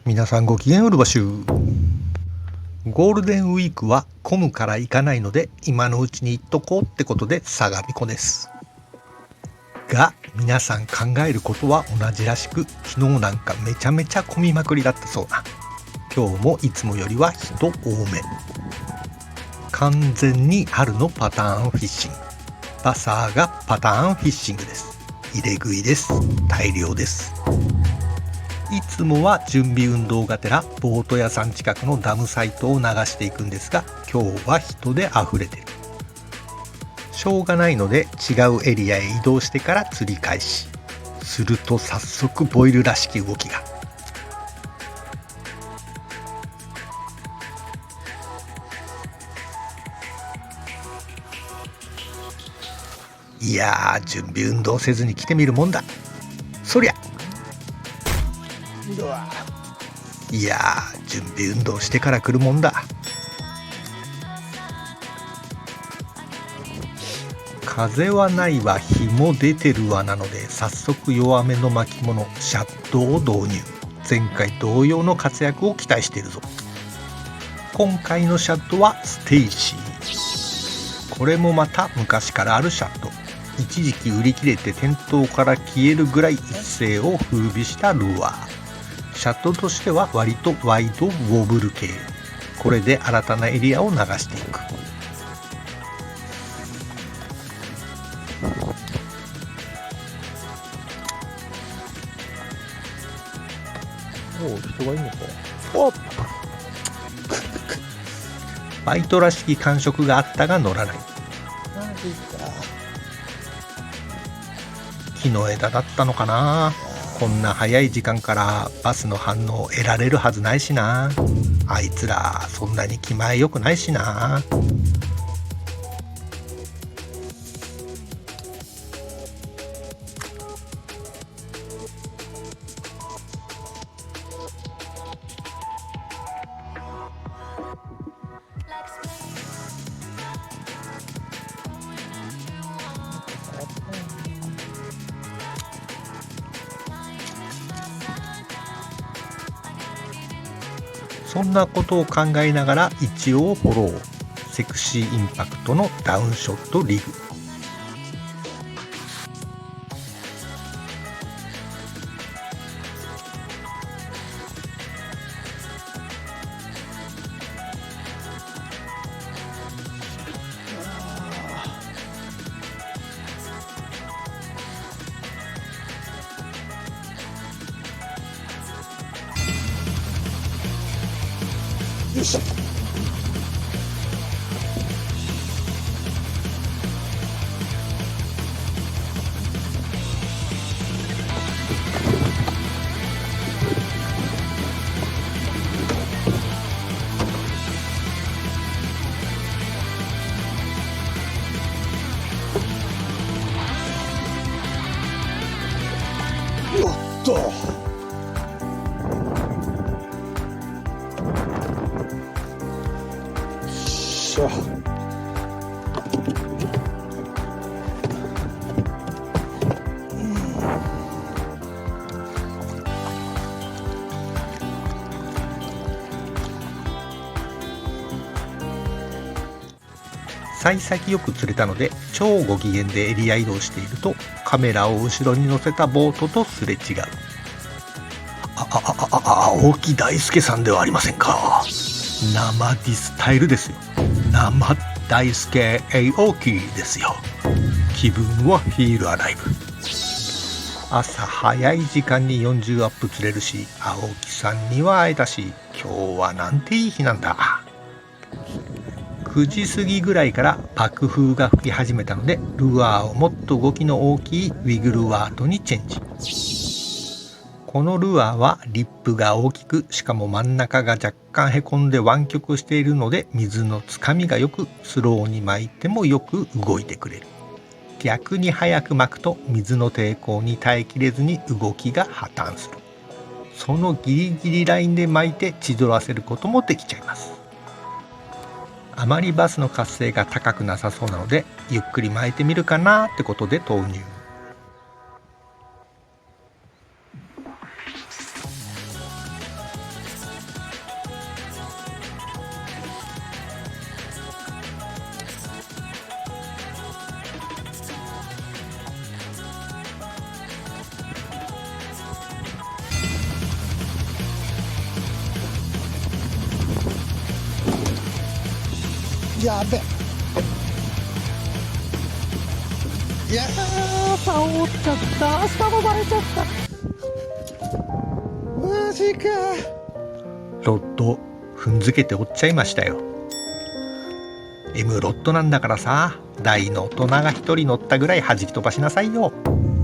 皆さんご機嫌うるばしゅう。ゴールデンウィークは混むから行かないので今のうちに行っとこうってことで相模湖です。が皆さん考えることは同じらしく、昨日なんかめちゃめちゃ混みまくりだったそうな。今日もいつもよりは人多め。完全に春のパターンフィッシング。バサーがパターンフィッシングです。入れ食いです。大量です。いつもは準備運動がてらボート屋さん近くのダムサイトを流していくんですが、今日は人で溢れてる。しょうがないので違うエリアへ移動してから釣り開始。すると早速ボイルらしき動きが。いやー、準備運動せずに来てみるもんだ。そりゃいやー、準備運動してから来るもんだ。風はないわ、日も出てるわなので、早速弱めの巻物シャットを導入。前回同様の活躍を期待しているぞ。今回のシャットはステイシー。これもまた昔からあるシャット。一時期売り切れて店頭から消えるぐらい一世を風靡したルアー。シャットとしては割とワイドウォブル系。これで新たなエリアを流していく。人がいるのか。おバイトらしき感触があったが乗らない。木の枝だったのかな。こんな早い時間からバスの反応を得られるはずないしな。あいつらそんなに気前よくないしな。そんなことを考えながら一応フォロー。セクシーインパクトのダウンショットリグ。よいしょ。よっと。幸先よく釣れたので超ご機嫌でエリア移動していると、カメラを後ろに乗せたボートとすれ違う。青木大輔さんではありませんか。生ディスタイルですよ。生大輔青木ですよ。気分はフィールアライブ。朝早い時間に40アップ釣れるし、青木さんには会えたし、今日はなんていい日なんだ。9時過ぎぐらいから爆風が吹き始めたので、ルアーをもっと動きの大きいウィグルワートにチェンジ。このルアーはリップが大きく、しかも真ん中が若干へこんで湾曲しているので、水のつかみがよく、スローに巻いてもよく動いてくれる。逆に早く巻くと水の抵抗に耐えきれずに動きが破綻する。そのギリギリラインで巻いて千鳥らせることもできちゃいます。あまりバスの活性が高くなさそうなので、ゆっくり巻いてみるかなってことで投入。やべ。いやー、竿折っちゃった。下もバレちゃった。マジか。ロッド踏んづけて折っちゃいましたよ。M ロッドなんだからさ、大の大人が一人乗ったぐらい弾き飛ばしなさいよ。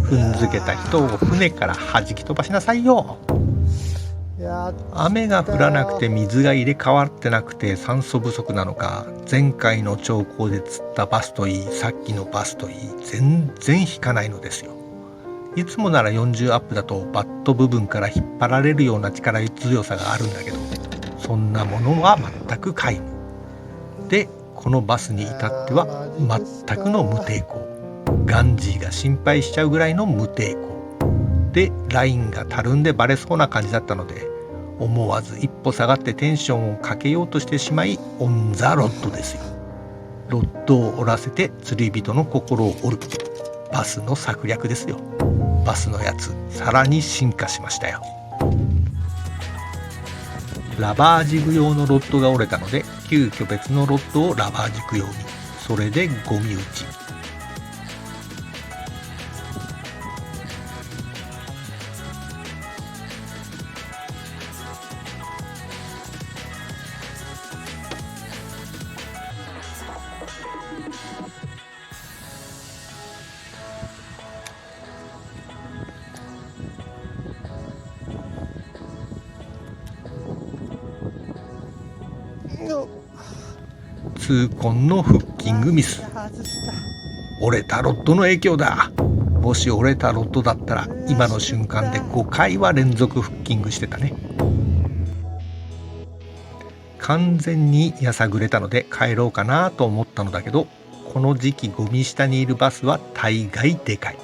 踏んづけた人を船から弾き飛ばしなさいよ。雨が降らなくて水が入れ替わってなくて酸素不足なのか、前回の兆候で釣ったバスといい、さっきのバスといい、全然引かないのですよ。いつもなら40アップだとバット部分から引っ張られるような力強さがあるんだけど、そんなものは全く皆無で、このバスに至っては全くの無抵抗。ガンジーが心配しちゃうぐらいの無抵抗で、ラインがたるんでバレそうな感じだったので、思わず一歩下がってテンションをかけようとしてしまい、オンザロッドですよ。ロッドを折らせて釣り人の心を折る、バスの策略ですよ。バスのやつさらに進化しましたよ。ラバージグ用のロッドが折れたので、急遽別のロッドをラバージグ用に、それでゴミ打ち。痛恨のフッキングミス。折れたロッドの影響だ。もし折れたロッドだったら今の瞬間で5回は連続フッキングしてたね。完全にやさぐれたので帰ろうかなと思ったのだけど、この時期ゴミ下にいるバスは大概でかい。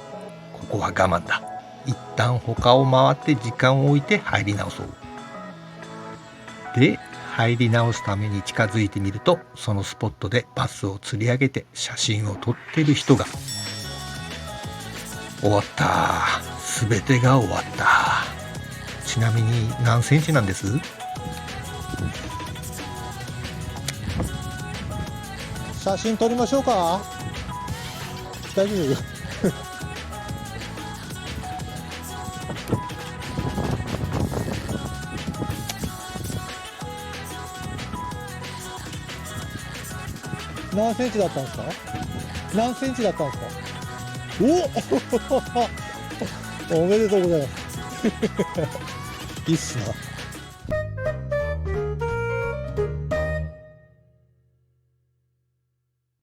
ここは我慢だ。一旦他を回って時間を置いて入り直そう。で、入り直すために近づいてみると、そのスポットでバスを釣り上げて写真を撮ってる人が。終わった。全てが終わった。ちなみに何センチなんです？写真撮りましょうか？大丈夫？何センチだったんですか？何センチだったんですか？おおめでとうございます。いいっすな。